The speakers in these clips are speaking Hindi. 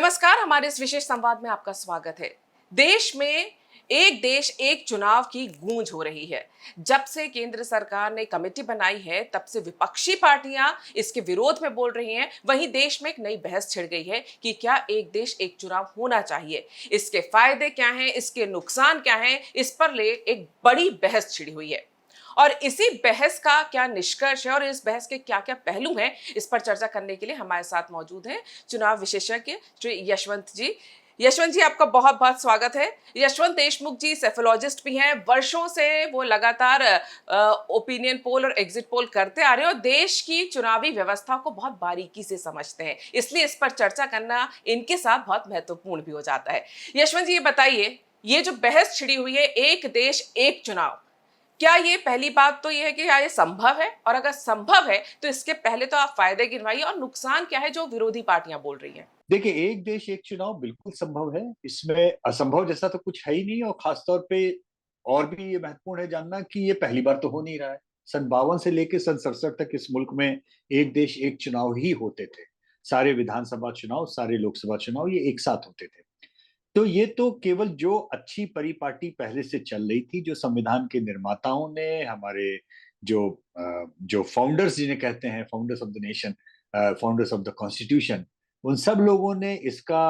नमस्कार। हमारे इस विशेष संवाद में आपका स्वागत है। देश में एक देश एक चुनाव की गूंज हो रही है। जब से केंद्र सरकार ने कमेटी बनाई है तब से विपक्षी पार्टियां इसके विरोध में बोल रही हैं। वहीं देश में एक नई बहस छिड़ गई है कि क्या एक देश एक चुनाव होना चाहिए, इसके फायदे क्या हैं, इसके नुकसान क्या हैं, इस पर ले एक बड़ी बहस छिड़ी हुई है। और इसी बहस का क्या निष्कर्ष है और इस बहस के क्या क्या पहलू हैं, इस पर चर्चा करने के लिए हमारे साथ मौजूद हैं चुनाव विशेषज्ञ श्री यशवंत जी। यशवंत जी, आपका बहुत बहुत स्वागत है। यशवंत देशमुख जी सेफोलॉजिस्ट भी हैं। वर्षों से वो लगातार ओपिनियन पोल और एग्जिट पोल करते आ रहे हैं और देश की चुनावी व्यवस्था को बहुत बारीकी से समझते हैं, इसलिए इस पर चर्चा करना इनके साथ बहुत महत्वपूर्ण भी हो जाता है। यशवंत जी, ये बताइए, ये जो बहस छिड़ी हुई है एक देश एक चुनाव, क्या ये पहली बात तो ये है कि क्या ये संभव है, और अगर संभव है तो इसके पहले तो आप फायदे गिनवाइए और नुकसान क्या है जो विरोधी पार्टियां बोल रही हैं। देखिए, एक देश एक चुनाव बिल्कुल संभव है। इसमें असंभव जैसा तो कुछ है ही नहीं। और खासतौर पे और भी ये महत्वपूर्ण है जानना कि ये पहली बार तो हो नहीं रहा है। सन 52 से लेकर सन 67 तक इस मुल्क में एक देश एक चुनाव ही होते थे। सारे विधानसभा चुनाव, सारे लोकसभा चुनाव ये एक साथ होते थे। तो ये तो केवल जो अच्छी परिपाटी पहले से चल रही थी, जो संविधान के निर्माताओं ने, हमारे जो जो फाउंडर्स जिन्हें कहते हैं, founders of the nation, founders of the constitution, उन सब लोगों ने इसका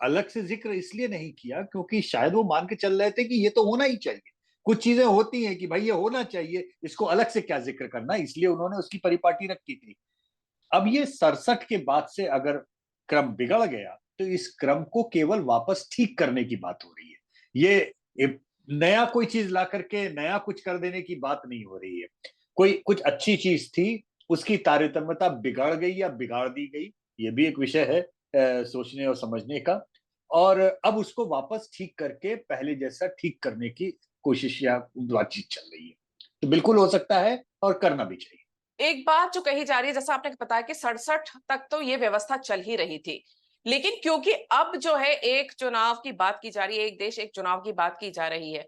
अलग से जिक्र इसलिए नहीं किया क्योंकि शायद वो मान के चल रहे थे कि ये तो होना ही चाहिए। कुछ चीजें होती हैं कि भाई ये होना चाहिए, इसको अलग से क्या जिक्र करना, इसलिए उन्होंने उसकी परिपाटी रखी थी। अब ये 67 के बाद से अगर क्रम बिगड़ गया तो इस क्रम को केवल वापस ठीक करने की बात हो रही है। ये नया कोई चीज ला करके नया कुछ कर देने की बात नहीं हो रही है। कोई कुछ अच्छी चीज थी, उसकी तारतम्यता बिगड़ गई या बिगाड़ दी गई, ये भी एक विषय है सोचने और समझने का। और अब उसको वापस ठीक करके पहले जैसा ठीक करने की कोशिश या बातचीत चल रही है। तो बिल्कुल हो सकता है और करना भी चाहिए। एक बात जो कही जा रही है, जैसा आपने बताया कि 67 तक तो ये व्यवस्था चल ही रही थी, लेकिन क्योंकि अब जो है एक चुनाव की बात की जा रही है, एक देश एक चुनाव की बात की जा रही है,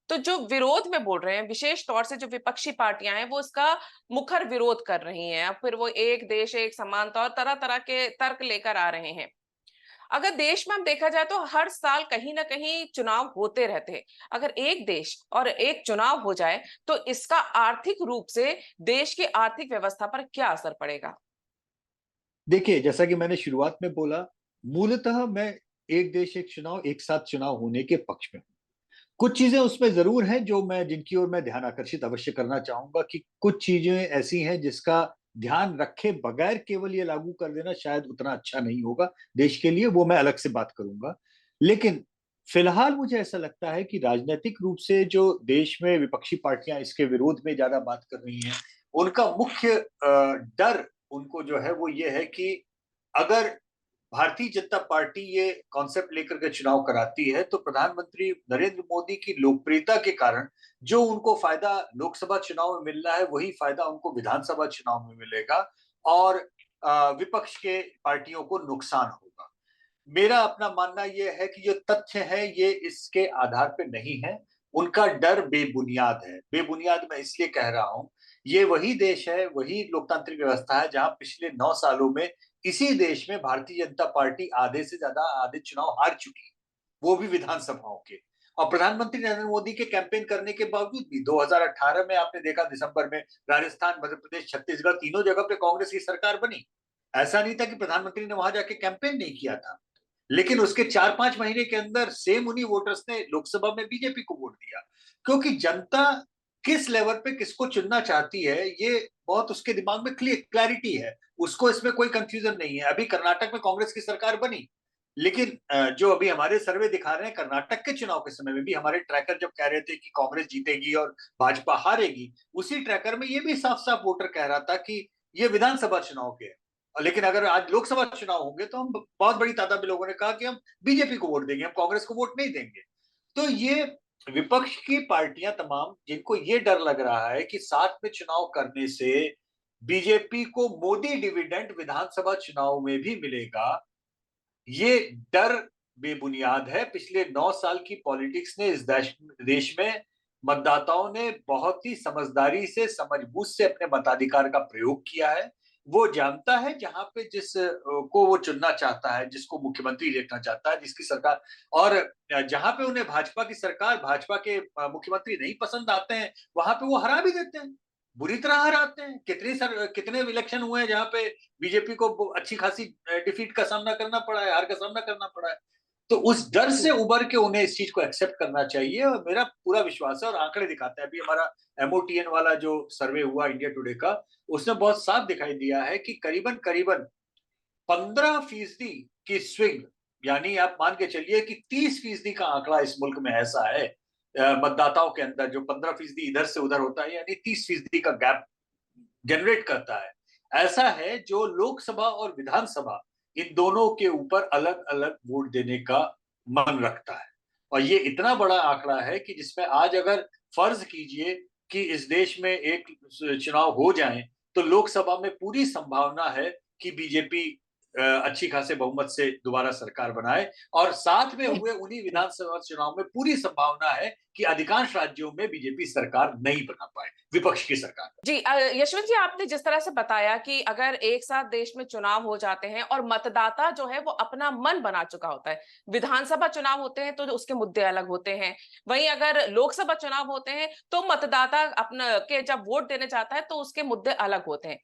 तो जो विरोध में बोल रहे हैं, विशेष तौर से जो विपक्षी पार्टियां हैं, वो इसका मुखर विरोध कर रही हैं। अब फिर वो एक देश एक समानता और तरह तरह के तर्क लेकर आ रहे हैं। अगर देश में हम देखा जाए तो हर साल कहीं ना कहीं चुनाव होते रहते हैं। अगर एक देश और एक चुनाव हो जाए तो इसका आर्थिक रूप से देश की आर्थिक व्यवस्था पर क्या असर पड़ेगा? देखिए, जैसा कि मैंने शुरुआत में बोला, मूलतः मैं एक देश एक चुनाव, एक साथ चुनाव होने के पक्ष में हूँ। कुछ चीजें उसमें जरूर हैं जो मैं जिनकी ओर मैं ध्यान आकर्षित अवश्य करना चाहूंगा कि कुछ चीजें ऐसी हैं जिसका ध्यान रखे बगैर केवल ये लागू कर देना शायद उतना अच्छा नहीं होगा देश के लिए, वो मैं अलग से बात करूंगा। लेकिन फिलहाल मुझे ऐसा लगता है कि राजनीतिक रूप से जो देश में विपक्षी पार्टियां इसके विरोध में ज्यादा बात कर रही हैं, उनका मुख्य डर उनको जो है वो ये है कि अगर भारतीय जनता पार्टी ये कॉन्सेप्ट लेकर के चुनाव कराती है तो प्रधानमंत्री नरेंद्र मोदी की लोकप्रियता के कारण जो उनको फायदा लोकसभा चुनाव में मिल रहा है वही फायदा उनको विधानसभा चुनाव में मिलेगा। और विपक्ष के पार्टियों को नुकसान होगा। मेरा अपना मानना यह है कि जो तथ्य है ये इसके आधार पे नहीं है। उनका डर बेबुनियाद है। बेबुनियाद मैं इसलिए कह रहा हूं, ये वही देश है, वही लोकतांत्रिक व्यवस्था है जहां पिछले 9 सालों में इसी देश में भारतीय जनता पार्टी आधे से ज्यादा आधे चुनाव हार चुकी है, वो भी विधानसभाओं के। और प्रधानमंत्री नरेंद्र मोदी के कैंपेन करने के बावजूद भी 2018 में आपने देखा दिसंबर में राजस्थान, मध्य प्रदेश, छत्तीसगढ़ तीनों जगह पे कांग्रेस की सरकार बनी। ऐसा नहीं था कि प्रधानमंत्री ने वहां जाके कैंपेन नहीं किया था, लेकिन उसके 4-5 महीने के अंदर सेम उन्हीं वोटर्स ने लोकसभा में बीजेपी को वोट दिया। क्योंकि जनता किस लेवल पे किसको चुनना चाहती है ये बहुत उसके दिमाग में क्लैरिटी है। उसको इसमें कोई कंफ्यूजन नहीं है। अभी कर्नाटक में कांग्रेस की सरकार बनी, लेकिन जो अभी हमारे सर्वे दिखा रहे हैं कर्नाटक के चुनाव के समय में भी हमारे ट्रैकर जब कह रहे थे कि कांग्रेस जीतेगी और भाजपा हारेगी, उसी ट्रैकर में ये भी साफ साफ वोटर कह रहा था कि ये विधानसभा चुनाव के है। लेकिन अगर आज लोकसभा चुनाव होंगे तो हम बहुत बड़ी तादाद में लोगों ने कहा कि हम बीजेपी को वोट देंगे, हम कांग्रेस को वोट नहीं देंगे। तो ये विपक्ष की पार्टियां तमाम जिनको ये डर लग रहा है कि साथ में चुनाव करने से बीजेपी को मोदी डिविडेंड विधानसभा चुनाव में भी मिलेगा, ये डर बेबुनियाद है। पिछले 9 साल की पॉलिटिक्स ने इस देश में मतदाताओं ने बहुत ही समझदारी से, समझबूझ से अपने मताधिकार का प्रयोग किया है। वो जानता है जहां पे जिस को वो चुनना चाहता है, जिसको मुख्यमंत्री देखना चाहता है, जिसकी सरकार, और जहां पे उन्हें भाजपा की सरकार, भाजपा के मुख्यमंत्री नहीं पसंद आते हैं, वहां पे वो हरा भी देते हैं, बुरी तरह हराते हैं। कितने इलेक्शन हुए हैं जहां पे बीजेपी को अच्छी खासी डिफीट का सामना करना पड़ा है, हार का सामना करना पड़ा है। तो उस डर से उबर के उन्हें इस चीज को एक्सेप्ट करना चाहिए, और मेरा पूरा विश्वास है, और आंकड़े दिखाते हैं। अभी हमारा MOTN वाला जो सर्वे हुआ इंडिया टुडे का, उसने बहुत साफ दिखाई दिया है कि करीबन करीबन 15% की स्विंग, यानी आप मान के चलिए कि 30% का आंकड़ा इस मुल्क में ऐसा है मतदाताओं के अंदर, जो 15% इधर से उधर होता है, यानी 30% का गैप जनरेट करता है, ऐसा है जो लोकसभा और विधानसभा इन दोनों के ऊपर अलग अलग वोट देने का मन रखता है। और ये इतना बड़ा आंकड़ा है कि जिसमें आज अगर फर्ज कीजिए कि इस देश में एक चुनाव हो जाए, तो लोकसभा में पूरी संभावना है कि बीजेपी अच्छी खासे बहुमत से दोबारा सरकार बनाए, और साथ में हुए उन्हीं विधानसभा चुनाव में पूरी संभावना है कि अधिकांश राज्यों में बीजेपी सरकार नहीं बना पाए, विपक्ष की सरकार। जी यशवंत जी, आपने जिस तरह से बताया कि अगर एक साथ देश में चुनाव हो जाते हैं और मतदाता जो है वो अपना मन बना चुका होता है, विधानसभा चुनाव होते हैं तो उसके मुद्दे अलग होते हैं, वहीं अगर लोकसभा चुनाव होते हैं तो मतदाता अपना के जब वोट देने जाता है तो उसके मुद्दे अलग होते हैं।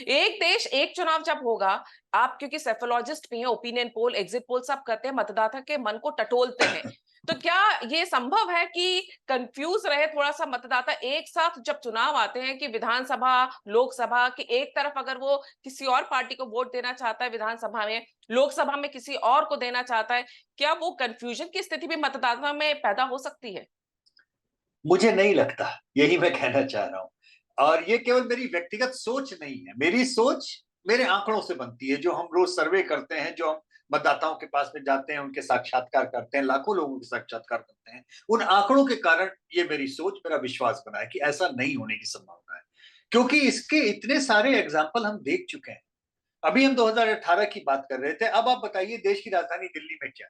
एक देश एक चुनाव जब होगा, आप क्योंकि सेफोलॉजिस्ट भी हैं, ओपिनियन पोल एग्जिट पोल सब करते हैं, मतदाता के मन को टटोलते हैं, तो क्या ये संभव है कि कंफ्यूज रहे थोड़ा सा मतदाता एक साथ जब चुनाव आते हैं कि विधानसभा लोकसभा की एक तरफ अगर वो किसी और पार्टी को वोट देना चाहता है विधानसभा में, लोकसभा में किसी और को देना चाहता है, क्या वो कंफ्यूजन की स्थिति भी मतदाता में पैदा हो सकती है? मुझे नहीं लगता, यही मैं कहना चाह रहा हूं। और ये केवल मेरी व्यक्तिगत सोच नहीं है, मेरी सोच मेरे आंकड़ों से बनती है, जो हम रोज सर्वे करते हैं, जो हम मतदाताओं के पास में जाते हैं, उनके साक्षात्कार करते हैं, लाखों लोगों के साक्षात्कार करते हैं, उन आंकड़ों के कारण ये मेरी सोच, मेरा विश्वास बना है कि ऐसा नहीं होने की संभावना है, क्योंकि इसके इतने सारे एग्जाम्पल हम देख चुके हैं। अभी हम 2018 की बात कर रहे थे, अब आप बताइए देश की राजधानी दिल्ली में क्या।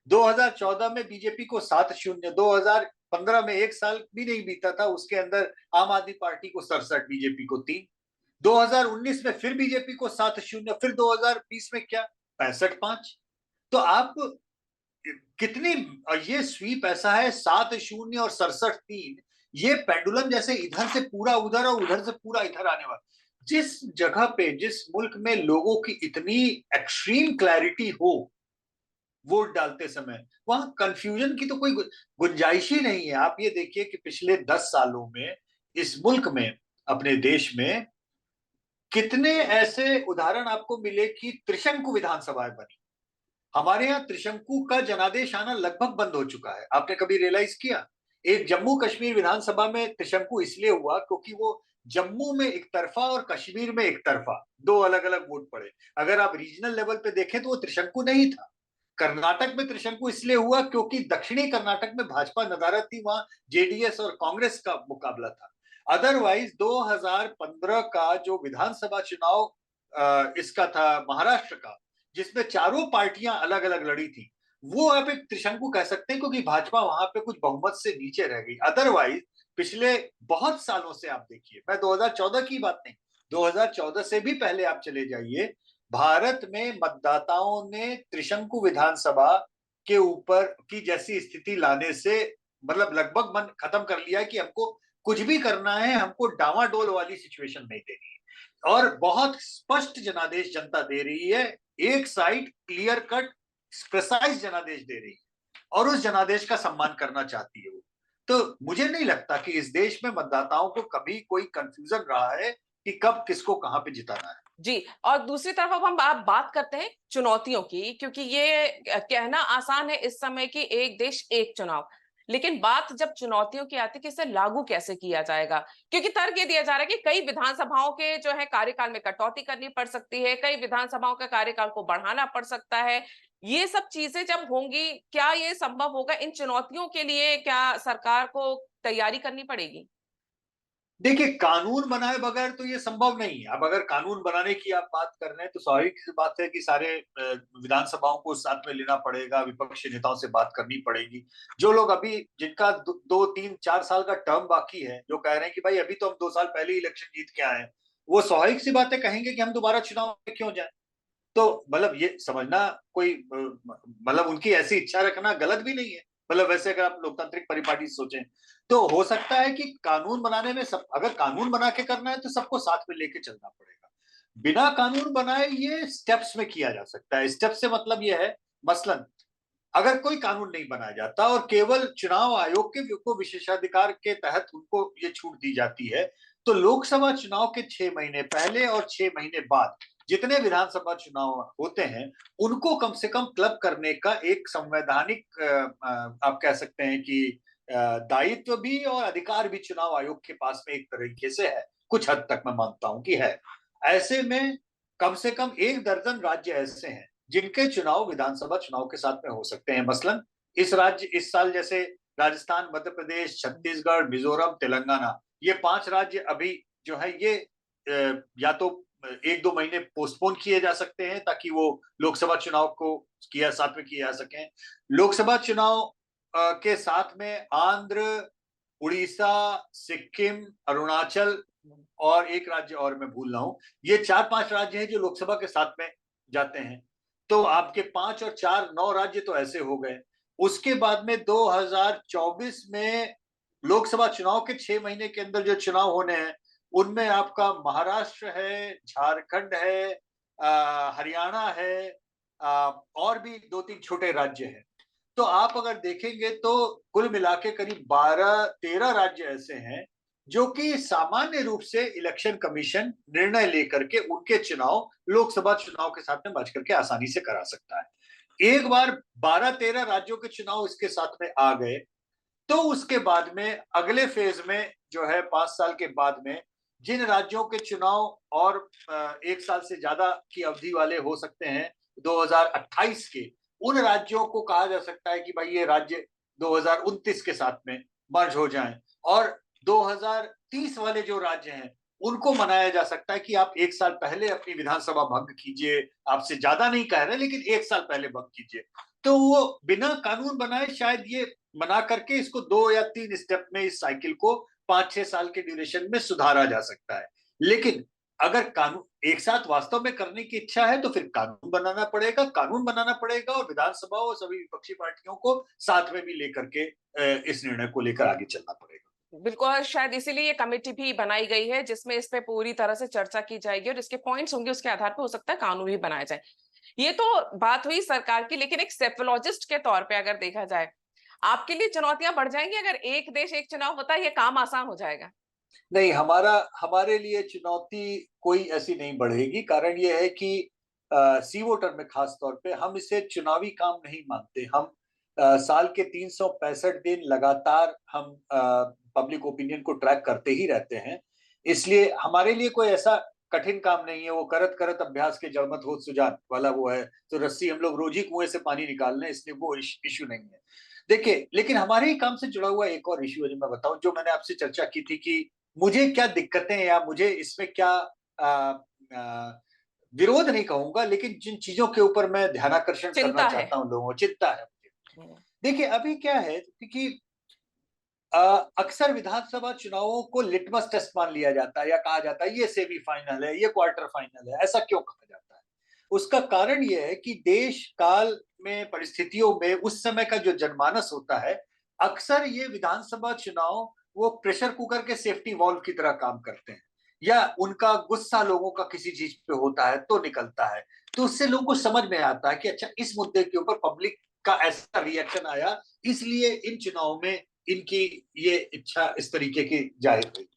2014 में बीजेपी को 7-0, 2015 में एक साल भी नहीं बीता था उसके अंदर आम आदमी पार्टी को 67, बीजेपी को 3, 2019 में फिर बीजेपी को 7-0, फिर 2020 में क्या 65-5। तो आप कितनी, ये स्वीप ऐसा है 7-0 और 67-3, ये पेंडुलम जैसे इधर से पूरा उधर और उधर से पूरा इधर आने वाला। जिस जगह पे, जिस मुल्क में लोगों की इतनी एक्सट्रीम क्लैरिटी हो वोट डालते समय, वहां कंफ्यूजन की तो कोई गुंजाइश ही नहीं है। आप ये देखिए कि पिछले 10 सालों में इस मुल्क में, अपने देश में, कितने ऐसे उदाहरण आपको मिले कि त्रिशंकु विधानसभाएं बनी। हमारे यहाँ त्रिशंकु का जनादेश आना लगभग बंद हो चुका है। आपने कभी रियलाइज किया? एक जम्मू कश्मीर विधानसभा में त्रिशंकु इसलिए हुआ क्योंकि वो जम्मू में एक तरफा और कश्मीर में एक तरफा दो अलग अलग वोट पड़े। अगर आप रीजनल लेवल पे देखें तो वो त्रिशंकु नहीं था। कर्नाटक में त्रिशंकु इसलिए हुआ क्योंकि दक्षिणी कर्नाटक में भाजपा नदारद थी, वहां जेडीएस और कांग्रेस का मुकाबला था। अदरवाइज 2015 का जो विधानसभा चुनाव इसका था महाराष्ट्र का, जिसमें चारों पार्टियां अलग अलग लड़ी थी, वो आप एक त्रिशंकु कह सकते हैं क्योंकि भाजपा वहां पे कुछ बहुमत से नीचे रह गई। अदरवाइज पिछले बहुत सालों से आप देखिए, मैं 2014 की बात नहीं, 2014 से भी पहले आप चले जाइए, भारत में मतदाताओं ने त्रिशंकु विधानसभा के ऊपर की जैसी स्थिति लाने से मतलब लगभग मन खत्म कर लिया है कि हमको कुछ भी करना है, हमको डावाडोल वाली सिचुएशन नहीं देनी है। और बहुत स्पष्ट जनादेश जनता दे रही है, एक साइड क्लियर कट प्रिसाइज जनादेश दे रही है, और उस जनादेश का सम्मान करना चाहती है वो। तो मुझे नहीं लगता कि इस देश में मतदाताओं को कभी कोई कंफ्यूजन रहा है कि कब किसको कहां पे जिताना है। जी, और दूसरी तरफ अब हम आप बात करते हैं चुनौतियों की, क्योंकि ये कहना आसान है इस समय कि एक देश एक चुनाव, लेकिन बात जब चुनौतियों की आती है कि इसे लागू कैसे किया जाएगा, क्योंकि तर्क ये दिया जा रहा है कि कई विधानसभाओं के जो है कार्यकाल में कटौती करनी पड़ सकती है, कई विधानसभाओं के कार्यकाल को बढ़ाना पड़ सकता है। ये सब चीजें जब होंगी, क्या ये संभव होगा? इन चुनौतियों के लिए क्या सरकार को तैयारी करनी पड़ेगी? देखिए, कानून बनाए बगैर तो ये संभव नहीं है। अब अगर कानून बनाने की आप बात कर रहे हैं तो स्वाभाविक सी बात है कि सारे विधानसभाओं को साथ में लेना पड़ेगा, विपक्षी नेताओं से बात करनी पड़ेगी। जो लोग अभी, जिनका 2, 3, 4 साल का टर्म बाकी है, जो कह रहे हैं कि भाई अभी तो हम 2 साल पहले ही इलेक्शन जीत के आए हैं, वो स्वाभाविक सी बातें कहेंगे कि हम दोबारा चुनाव में क्यों जाएं। तो मतलब ये समझना कोई मतलब उनकी ऐसी इच्छा रखना गलत भी नहीं है। मतलब वैसे अगर आप लोकतांत्रिक परिपाटी सोचें तो हो सकता है कि कानून बनाने में सब, अगर कानून बना के करना है तो सबको साथ में लेके चलना पड़ेगा। बिना कानून बनाए ये स्टेप्स में किया जा सकता है। स्टेप से मतलब ये है, मसलन अगर कोई कानून नहीं बनाया जाता और केवल चुनाव आयोग के को विशेषाधिकार के तहत उनको ये छूट दी जाती है, तो लोकसभा चुनाव के 6 महीने पहले और 6 महीने बाद जितने विधानसभा चुनाव होते हैं उनको कम से कम क्लब करने का एक संवैधानिक आप कह सकते हैं कि दायित्व भी और अधिकार भी चुनाव आयोग के पास में एक तरीके से है। कुछ हद तक मैं मानता हूं कि है। ऐसे में कम से कम 1 दर्जन राज्य ऐसे हैं जिनके चुनाव विधानसभा चुनाव के साथ में हो सकते हैं। मसलन इस साल जैसे राजस्थान, मध्य प्रदेश, छत्तीसगढ़, मिजोरम, तेलंगाना, ये 5 राज्य अभी जो है ये या तो 1-2 महीने पोस्टपोन किए जा सकते हैं ताकि वो लोकसभा चुनाव को साथ में किए जा सकें। लोकसभा चुनाव के साथ में आंध्र, उड़ीसा, सिक्किम, अरुणाचल और एक राज्य और मैं भूल रहा हूं, ये 4-5 राज्य हैं जो लोकसभा के साथ में जाते हैं। तो आपके 5 और 4 9 राज्य तो ऐसे हो गए। उसके बाद में 2024 में लोकसभा चुनाव के 6 महीने के अंदर जो चुनाव होने हैं उनमें आपका महाराष्ट्र है, झारखंड है, हरियाणा है, और भी 2-3 छोटे राज्य हैं। तो आप अगर देखेंगे तो कुल मिला के करीब 12-13 राज्य ऐसे हैं जो कि सामान्य रूप से इलेक्शन कमीशन निर्णय लेकर के उनके चुनाव लोकसभा चुनाव के साथ में मर्ज करके आसानी से करा सकता है। एक बार 12-13 राज्यों के चुनाव इसके साथ में आ गए तो उसके बाद में अगले फेज में जो है 5 साल के बाद में जिन राज्यों के चुनाव और 1 साल से ज्यादा की अवधि वाले हो सकते हैं 2028 के, उन राज्यों को कहा जा सकता है कि भाई ये राज्य 2029 के साथ में मर्ज हो जाएं और 2030 वाले जो राज्य हैं उनको मनाया जा सकता है कि आप 1 साल पहले अपनी विधानसभा भंग कीजिए। आपसे ज्यादा नहीं कह रहे लेकिन 1 साल पहले भंग कीजिए। तो वो बिना कानून बनाए शायद ये बना करके इसको 2 या 3 स्टेप में इस साइकिल को 5-6 साल के ड्यूरेशन में सुधारा जा सकता है। लेकिन अगर कानून एक साथ वास्तव में करने की इच्छा है तो फिर कानून बनाना पड़ेगा और विधानसभा और सभी विपक्षी पार्टियों को साथ में भी लेकर के इस निर्णय को लेकर आगे चलना पड़ेगा। बिल्कुल, और शायद इसीलिए ये कमेटी भी बनाई गई है जिसमें इस पे पूरी तरह से चर्चा की जाएगी और इसके पॉइंट्स होंगे, उसके आधार पर हो सकता है कानून भी बनाया जाए। ये तो बात हुई सरकार की, लेकिन एक सेफोलॉजिस्ट के तौर पे अगर देखा जाए, आपके लिए चुनौतियां बढ़ जाएंगी अगर एक देश एक चुनाव होता है, ये काम आसान हो जाएगा? नहीं, हमारे लिए चुनौती कोई ऐसी नहीं बढ़ेगी। कारण ये है कि सी वोटर में खास तौर पे हम इसे चुनावी काम नहीं मानते। हम साल के 365 दिन लगातार हम पब्लिक ओपिनियन को ट्रैक करते ही रहते हैं। इसलिए हमारे लिए कोई ऐसा कठिन काम नहीं है। वो करत करत अभ्यास के जड़मत होत सुजान वाला वो है, तो रस्सी हम लोग रोज ही कुएं से पानी निकाल लें, इसलिए वो इश्यू नहीं है। देखिए, लेकिन हमारे ही काम से जुड़ा हुआ एक और इश्यू है जो मैं बताऊं, जो मैंने आपसे चर्चा की थी कि मुझे क्या दिक्कतें या मुझे इसमें क्या आ, आ, विरोध नहीं कहूंगा, लेकिन जिन चीजों के ऊपर मैं ध्यानाकर्षण करना चिंता है। चाहता हूं, लोगों को चिंता है मुझे। हम्म। देखिए अभी क्या है क्योंकि अक्सर विधानसभा चुनावों को लिटमस टेस्ट मान लिया जाता है या कहा जाता है ये सेमीफाइनल है, ये क्वार्टर फाइनल है। ऐसा क्यों कहा जाता है? उसका कारण यह है कि देश काल में, परिस्थितियों में उस समय का जो जनमानस होता है, अक्सर ये विधानसभा चुनाव वो प्रेशर कुकर के सेफ्टी वॉल्व की तरह काम करते हैं, या उनका गुस्सा लोगों का किसी चीज पे होता है तो निकलता है। तो उससे लोगों को समझ में आता है कि अच्छा, इस मुद्दे के ऊपर पब्लिक का ऐसा रिएक्शन आया, इसलिए इन चुनाव में इनकी ये इच्छा इस तरीके की जाहिर हुई।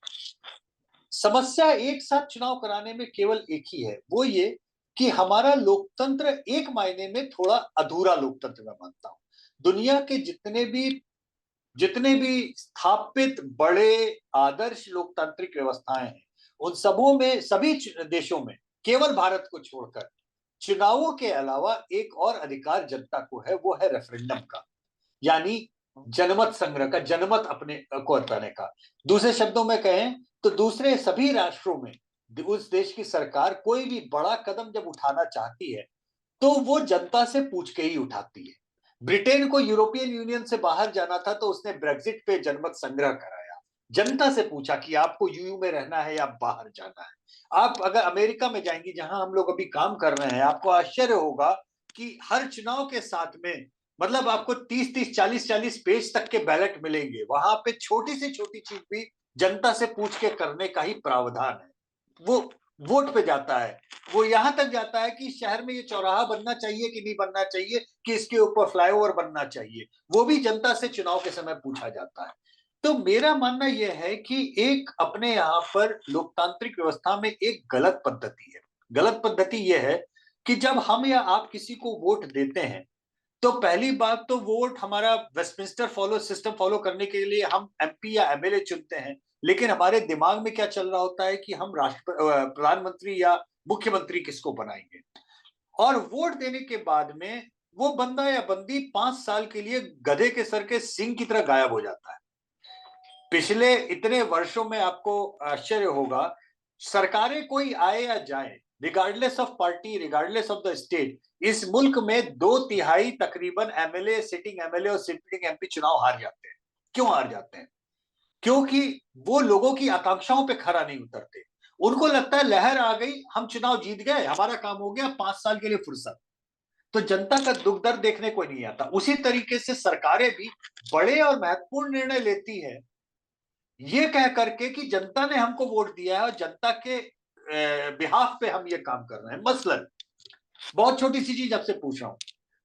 समस्या एक साथ चुनाव कराने में केवल एक ही है, वो ये कि हमारा लोकतंत्र एक मायने में थोड़ा अधूरा लोकतंत्र मैं मानता हूं। दुनिया के जितने भी स्थापित बड़े आदर्श लोकतांत्रिक व्यवस्थाएं हैं, उन सभी देशों में केवल भारत को छोड़कर चुनावों के अलावा एक और अधिकार जनता को है, वो है रेफरेंडम का, यानी जनमत संग्रह का, जनमत अपने को बताने का। दूसरे शब्दों में कहें तो दूसरे सभी राष्ट्रों में उस देश की सरकार कोई भी बड़ा कदम जब उठाना चाहती है तो वो जनता से पूछ के ही उठाती है। ब्रिटेन को यूरोपियन यूनियन से बाहर जाना था तो उसने ब्रेक्जिट पे जनमत संग्रह कराया। जनता से पूछा कि आपको यूयू में रहना है या बाहर जाना है। आप अगर अमेरिका में जाएंगी, जहां हम लोग अभी काम कर रहे हैं, आपको आश्चर्य होगा कि हर चुनाव के साथ में मतलब आपको 30-30, 40-40 पेज तक के बैलेट मिलेंगे। वहां पे छोटी से छोटी चीज भी जनता से पूछ के करने का ही प्रावधान है। वो वोट पे जाता है। वो यहां तक जाता है कि शहर में ये चौराहा बनना चाहिए कि नहीं बनना चाहिए, कि इसके ऊपर फ्लाईओवर बनना चाहिए, वो भी जनता से चुनाव के समय पूछा जाता है। तो मेरा मानना यह है कि एक अपने यहाँ पर लोकतांत्रिक व्यवस्था में एक गलत पद्धति है। गलत पद्धति यह है कि जब हम या आप किसी को वोट देते हैं, तो पहली बात तो वोट हमारा वेस्टमिंस्टर फॉलो सिस्टम फॉलो करने के लिए हम एमपी या एमएलए चुनते हैं। लेकिन हमारे दिमाग में क्या चल रहा होता है कि हम प्रधानमंत्री या मुख्यमंत्री किसको बनाएंगे। और वोट देने के बाद में वो बंदा या बंदी 5 साल के लिए गधे के सर के सींग की तरह गायब हो जाता है। पिछले इतने वर्षों में आपको आश्चर्य होगा, सरकारें कोई आए या जाए, regardless of party, regardless of the state, इस मुल्क में 2/3 तकरीबन एमएलए, सिटिंग एमएलए और सिटिंग एमपी चुनाव हार जाते हैं। क्यों हार जाते हैं? क्योंकि वो लोगों की आकांक्षाओं पे खरा नहीं उतरते। उनको लगता है लहर आ गई, हम चुनाव जीत गए, हमारा काम हो गया, 5 साल के लिए फुर्सत। तो जनता का दुख दर्द देखने कोई नहीं आता। उसी तरीके से सरकारें भी बड़े और महत्वपूर्ण निर्णय लेती है, ये कह करके कि जनता ने हमको वोट दिया है और जनता के बिहाफ पे हम ये काम कर रहे हैं। मसलन बहुत छोटी सी चीज आपसे पूछ रहा हूं,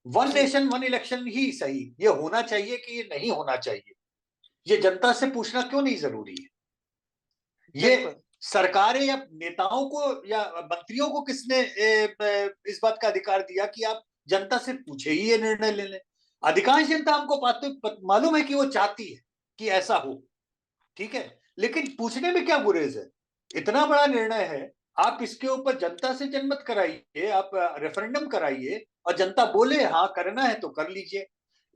वन जी नेशन वन इलेक्शन ही सही, ये होना चाहिए कि ये नहीं होना चाहिए, ये जनता से पूछना क्यों नहीं जरूरी है? ये बिल्कुल। सरकारें या नेताओं को या मंत्रियों को किसने इस बात का अधिकार दिया कि आप जनता से पूछे ही ये निर्णय ले लें? अधिकांश जनता हमको मालूम है कि वो चाहती है कि ऐसा हो, ठीक है, लेकिन पूछने में क्या गुरेज है? इतना बड़ा निर्णय है, आप इसके ऊपर जनता से जनमत कराइए, आप रेफरेंडम कराइए और जनता बोले हाँ करना है तो कर लीजिए।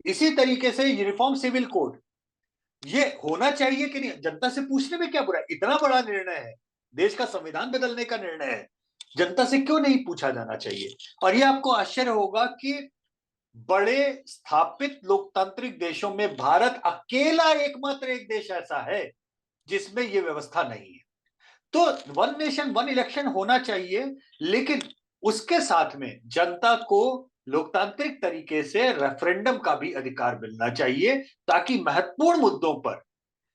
इसी तरीके से यूनिफॉर्म सिविल कोड, ये होना चाहिए कि नहीं, जनता से पूछने में क्या बुरा है? इतना बड़ा निर्णय है, देश का संविधान बदलने का निर्णय है, जनता से क्यों नहीं पूछा जाना चाहिए? और ये आपको आश्चर्य होगा कि बड़े स्थापित लोकतांत्रिक देशों में भारत अकेला एकमात्र एक देश ऐसा है जिसमें यह व्यवस्था नहीं है। तो वन नेशन वन इलेक्शन होना चाहिए, लेकिन उसके साथ में जनता को लोकतांत्रिक तरीके से रेफरेंडम का भी अधिकार मिलना चाहिए, ताकि महत्वपूर्ण मुद्दों पर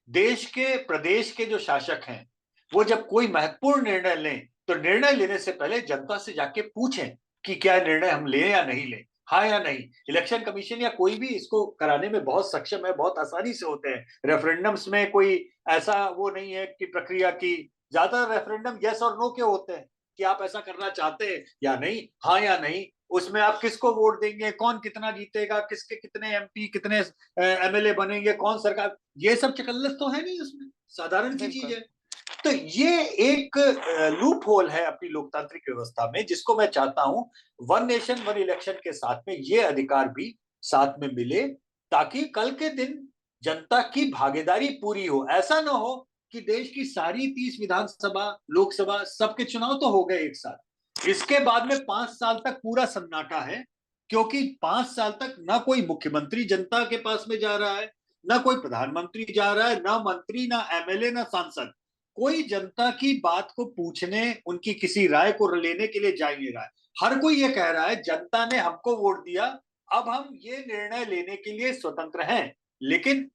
देश के प्रदेश के जो शासक हैं, वो जब कोई महत्वपूर्ण निर्णय लें, तो निर्णय लेने से पहले जनता से जाके पूछें कि क्या निर्णय हम लें या नहीं लें, हाँ या नहीं। इलेक्शन कमीशन या कोई भी इसको कराने में बहुत सक्षम है, बहुत आसानी से होते हैं रेफरेंडम्स में। कोई ऐसा वो नहीं है कि प्रक्रिया की, ज्यादा रेफरेंडम यस और नो के होते हैं कि आप ऐसा करना चाहते हैं या नहीं, हाँ या नहीं। उसमें आप किसको वोट देंगे, कौन कितना जीतेगा, किसके कितने एमपी, कितने एमएलए बनेंगे, कौन सरकार, ये सब चकल्लस तो है नहीं उसमें, साधारण सी चीज बिल्कुल। है। तो ये एक लूप होल है अपनी लोकतांत्रिक व्यवस्था में, जिसको मैं चाहता हूं वन नेशन वन इलेक्शन के साथ में ये अधिकार भी साथ में मिले, ताकि कल के दिन जनता की भागीदारी पूरी हो। ऐसा ना हो कि देश की सारी 30 विधानसभा, लोकसभा, सबके चुनाव तो हो गए एक साथ, इसके बाद में 5 साल तक पूरा सन्नाटा है, क्योंकि 5 साल तक ना कोई मुख्यमंत्री जनता के पास में जा रहा है, ना कोई प्रधानमंत्री जा रहा है, ना मंत्री, ना एमएलए, ना सांसद, कोई जनता की बात को पूछने, उनकी किसी राय को लेने के लिए जा ही नहीं रहा है। हर कोई ये कह रहा है जनता ने हमको वोट दिया, अब हम ये निर्णय लेने के लिए स्वतंत्र हैं। लेकिन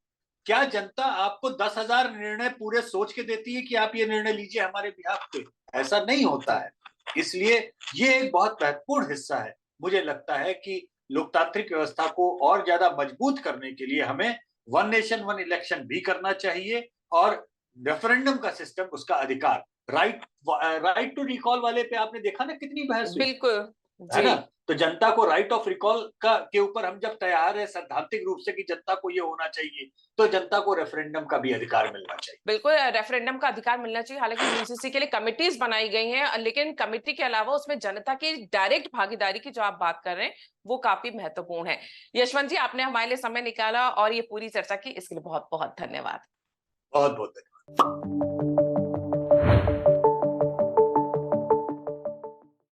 क्या जनता आपको 10,000 निर्णय पूरे सोच के देती है कि आप ये निर्णय लीजिए हमारे बिहाफ पे? ऐसा नहीं होता है। इसलिए ये एक बहुत महत्वपूर्ण हिस्सा है। मुझे लगता है कि लोकतांत्रिक व्यवस्था को और ज्यादा मजबूत करने के लिए हमें वन नेशन वन इलेक्शन भी करना चाहिए, और रेफरेंडम का सिस्टम, उसका अधिकार, राइट टू रिकॉल वाले पे आपने देखा ना कितनी बहस हुई, बिल्कुल। है जी ना? तो जनता को राइट ऑफ रिकॉल का के ऊपर हम जब तैयार है सैद्धांतिक रूप से कि जनता को ये होना चाहिए, तो जनता को रेफरेंडम का भी अधिकार मिलना चाहिए। बिल्कुल, रेफरेंडम का अधिकार मिलना चाहिए। हालांकि यूजीसी के लिए कमिटीज बनाई गई हैं, लेकिन कमिटी के अलावा उसमें जनता की डायरेक्ट भागीदारी की जो आप बात कर रहे हैं वो काफी महत्वपूर्ण है। यशवंत जी, आपने हमारे लिए समय निकाला और ये पूरी चर्चा की, इसके लिए बहुत बहुत धन्यवाद। बहुत बहुत धन्यवाद।